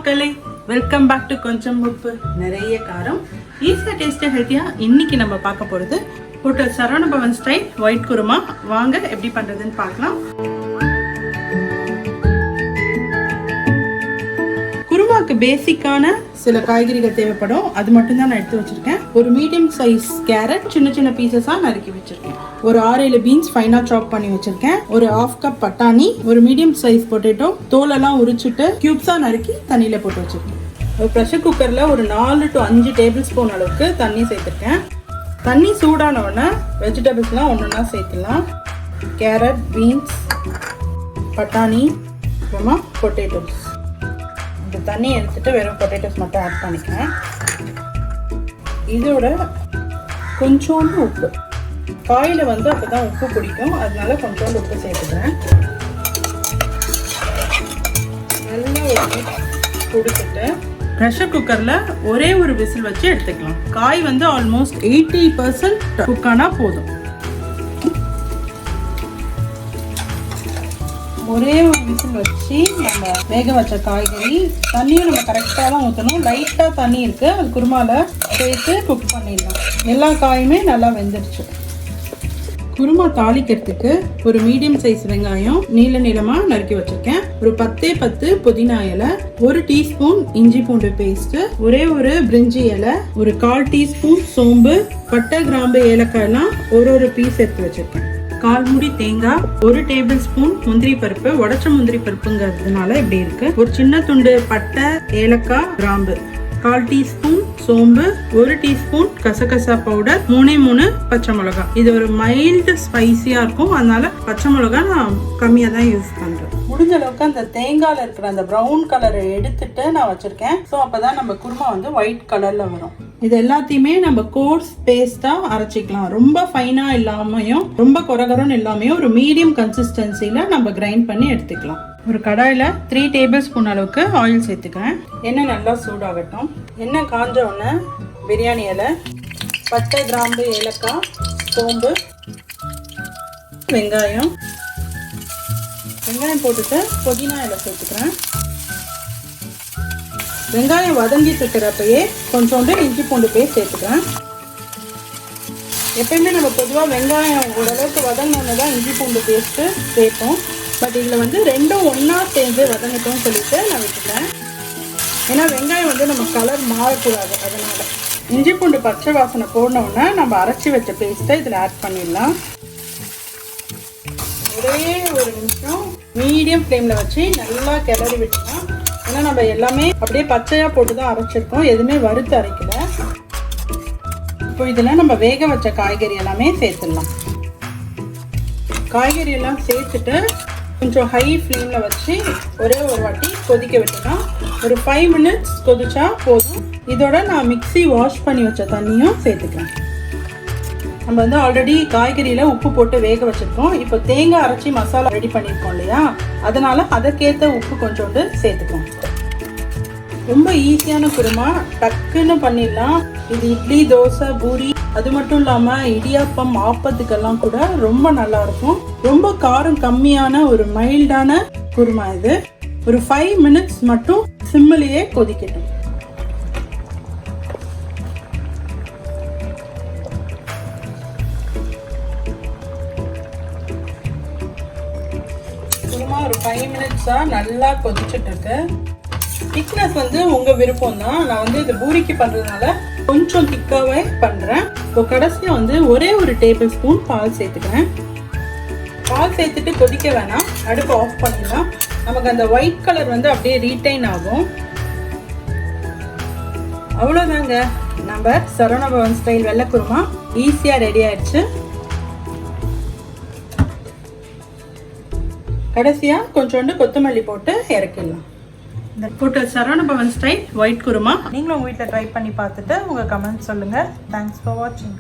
மக்களே, welcome back to கொஞ்சம் உப்பு நிறைய காரம். ஈஸியாக டேஸ்ட்டாக ஹெல்த்தியாக இன்னைக்கு நம்ம பார்க்க போகிறது hotel Saravana Bhavan style white kurma. வாங்க எப்படி பண்ணுறதுன்னு பார்க்கலாம். குருமாக்கு பேசிக்கான சில காய்கறிகள் தேவைப்படும். அது மட்டும் தான் நான் எடுத்து வச்சிருக்கேன். ஒரு மீடியம் சைஸ் கேரட் சின்ன சின்ன பீசஸா நறுக்கி வச்சிருக்கேன். ஒரு 6-7 பீன்ஸ் ஃபைனா சாப் பண்ணி வச்சிருக்கேன். ஒரு 1/2 கப் பட்டாணி, ஒரு மீடியம் சைஸ் பொட்டேட்டோ தோலெல்லாம் உரிச்சிட்டு கியூப்ஸா நறுக்கி தண்ணியில போட்டு வச்சிருக்கேன். ஒரு ப்ரெஷர் குக்கர்ல ஒரு 4 to 5 டேபிள் ஸ்பூன் அளவுக்கு தண்ணி சேர்த்துருக்கேன். தண்ணி சூடான உடனே வெஜிடபிள்ஸ்லாம் ஒன்றா சேர்த்துலாம். கேரட், பீன்ஸ், பட்டாணி, அப்புறமா பொட்டேட்டோஸ். இந்த தண்ணி எடுத்துட்டு வெறும் பொட்டேட்டோஸ் மட்டும் ஆட் பண்ணிக்கிறேன். இதோட கொஞ்சோண்டு உப்பு, காயில் அப்பதான் உப்பு பிடிக்கும், அதனால கொஞ்சோண்டு உப்பு சேர்த்துக்கிறேன். நல்லா கொடுத்துட்டு ப்ரெஷர் குக்கரில் ஒரே ஒரு விசில் வச்சு எடுத்துக்கலாம். காய் ஆல்மோஸ்ட் 80% குக் ஆனால் போதும். ஒரே ஒரு விசில் வச்சு நம்ம வேக வச்ச காய்கறி, தண்ணியும் நம்ம கரெக்டாக தான் ஊற்றணும். லைட்டாக தண்ணி இருக்குது, அது குருமாவில் சேர்த்து குக் பண்ணிடலாம். எல்லா காயுமே நல்லா வெந்துடுச்சு. குருமா தாளிக்கிறதுக்கு ஒரு மீடியம் சைஸ் வெங்காயம் நீள நீளமாக நறுக்கி வச்சுருக்கேன். ஒரு 10 புதினா இலை, 1 டீஸ்பூன் இஞ்சி பூண்டு பேஸ்ட்டு, ஒரே ஒரு பிரிஞ்சி இலை, ஒரு 1/4 டீஸ்பூன் சோம்பு, பட்டை, கிராம்பு, ஏலக்காயெல்லாம் ஒரு பீஸ் எடுத்து வச்சுருக்கேன். 1/4 மூடி தேங்காய், 1 டேபிள் ஸ்பூன் முந்திரி பருப்பு, உடச்ச முந்திரி பருப்புங்கிறதுனால இப்படி இருக்கு. ஒரு சின்ன துண்டு பட்டை, ஏலக்காய், கிராம்பு, 1/4 டீஸ்பூன் சோம்பு, 1 டீஸ்பூன் கசகசா பவுடர், 3 பச்சை மிளகாய். இது ஒரு மைல்டு ஸ்பைசியா இருக்கும், அதனால பச்சை மிளகாய் நான் கம்மியா தான் யூஸ் பண்றேன். முடிஞ்ச அளவுக்கு அந்த தேங்காயில இருக்கிற அந்த ப்ரௌன் கலரை எடுத்துட்டு நான் வச்சிருக்கேன். ஸோ அப்பதான் நம்ம குருமா ஒயிட் கலர்ல வரும். இது எல்லாத்தையுமே நம்ம கோர்ஸ் பேஸ்டா அரைச்சிக்கலாம். ரொம்ப ஃபைனா இல்லாமையும் ரொம்ப கொரகரன்னு இல்லாமையும் ஒரு மீடியம் கன்சிஸ்டன்சில நம்ம கிரைண்ட் பண்ணி எடுத்துக்கலாம். ஒரு கடாயில் 3 டேபிள் ஸ்பூன் அளவுக்கு ஆயில் சேர்த்துக்கிறேன். எண்ணெய் நல்லா சூடாகட்டும். எண்ணெய் காஞ்ச உடனே பிரியாணி இலை, பட்டை, கிராம்பு, ஏலக்காய், சோம்பு, வெங்காயம் போட்டுட்டு புதினா இலை சேர்த்துக்கிறேன். வெங்காயம் வதங்கிட்டு இருக்கிறப்பயே கொஞ்சோண்டு இஞ்சி பூண்டு பேஸ்ட் சேர்த்துக்கிறேன். எப்பயுமே நம்ம பொதுவாக வெங்காயம் ஓரளவுக்கு வதங்கினோன்னு தான் இஞ்சி பூண்டு பேஸ்ட்டு சேர்ப்போம். பட் இதில் ரெண்டும் ஒன்றா சேர்ந்து வதங்கட்டும்னு சொல்லிட்டு நான் விட்டுட்டேன். ஏன்னா வெங்காயம் நம்ம கலர் மாறக்கூடாது. அதனால இஞ்சி பூண்டு பச்சை வாசனை போடணுன்னா நம்ம அரைச்சி வச்ச பேஸ்ட்டை இதில் ஆட் பண்ணிடலாம். ஒரே ஒரு நிமிஷம் மீடியம் ஃப்ளேமில் வச்சு நல்லா கிளறி விட்டுலாம். ஏன்னா நம்ம எல்லாமே அப்படியே பச்சையாக போட்டு தான் அரைச்சிருக்கோம், எதுவுமே வறுத்து அரைக்கல. இப்போ இதில் நம்ம வேக வச்ச காய்கறி எல்லாமே சேர்த்துடலாம். காய்கறி எல்லாம் சேர்த்துட்டு கொஞ்சம் ஹை ஃப்ளேமில் வச்சு ஒரே ஒரு வாட்டி கொதிக்க விட்டுலாம். ஒரு 5 மினிட்ஸ் கொதிச்சா போதும். இதோட நான் மிக்ஸி வாஷ் பண்ணி வச்ச தண்ணியும் சேர்த்துக்கிறேன். நம்ம ஆல்ரெடி காய்கறியில் உப்பு போட்டு வேக வச்சுருக்கோம். இப்போ தேங்காய் அரைச்சி மசாலா ரெடி பண்ணியிருக்கோம் இல்லையா, அதனால் அதற்கேற்ற உப்பு கொஞ்சோண்டு சேர்த்துக்கலாம். ரொம்ப ஈஸியான குருமா, டக்குன்னு பண்ணிடலாம். இது இட்லி, தோசை, பூரி, அது மட்டும் இல்லாமல் இடியாப்பம், ஆப்பத்துக்கெல்லாம் கூட ரொம்ப நல்லாயிருக்கும். ரொம்ப காரம் கம்மியான ஒரு மைல்டான குருமா இது. ஒரு 5 மினிட்ஸ் மட்டும் சிம்மிலேயே கொதிக்கட்டும். குருமா ஒரு 5 மினிட்ஸாக நல்லா கொதிச்சுட்டு இருக்கு. திக்னஸ் உங்கள் விருப்பம் தான். நான் இது பூரிக்கு பண்ணுறதுனால கொஞ்சம் திக்காகவே பண்ணுறேன். இப்போ கடைசியாக ஒரே ஒரு டேபிள் ஸ்பூன் பால் சேர்த்துக்கிறேன். பால் சேர்த்துட்டு கொதிக்க வேணாம், அடுப்பு ஆஃப் பண்ணிடலாம். நமக்கு அந்த ஒயிட் கலர் அப்படியே ரீட்டைன் ஆகும். அவ்வளோதாங்க, நம்ம சரவண பவன் ஸ்டைல் வெள்ளை குருமா ஈஸியாக ரெடி ஆயிடுச்சு. கடைசியாக கொஞ்சோண்டு கொத்தமல்லி போட்டு இறக்கிடலாம். இந்த hotel Saravana Bhavan style white kurma நீங்களும் உங்கள் வீட்டில் ட்ரை பண்ணி பார்த்துட்டு உங்கள் கமெண்ட் சொல்லுங்கள். தேங்க்ஸ் ஃபார் வாட்சிங்.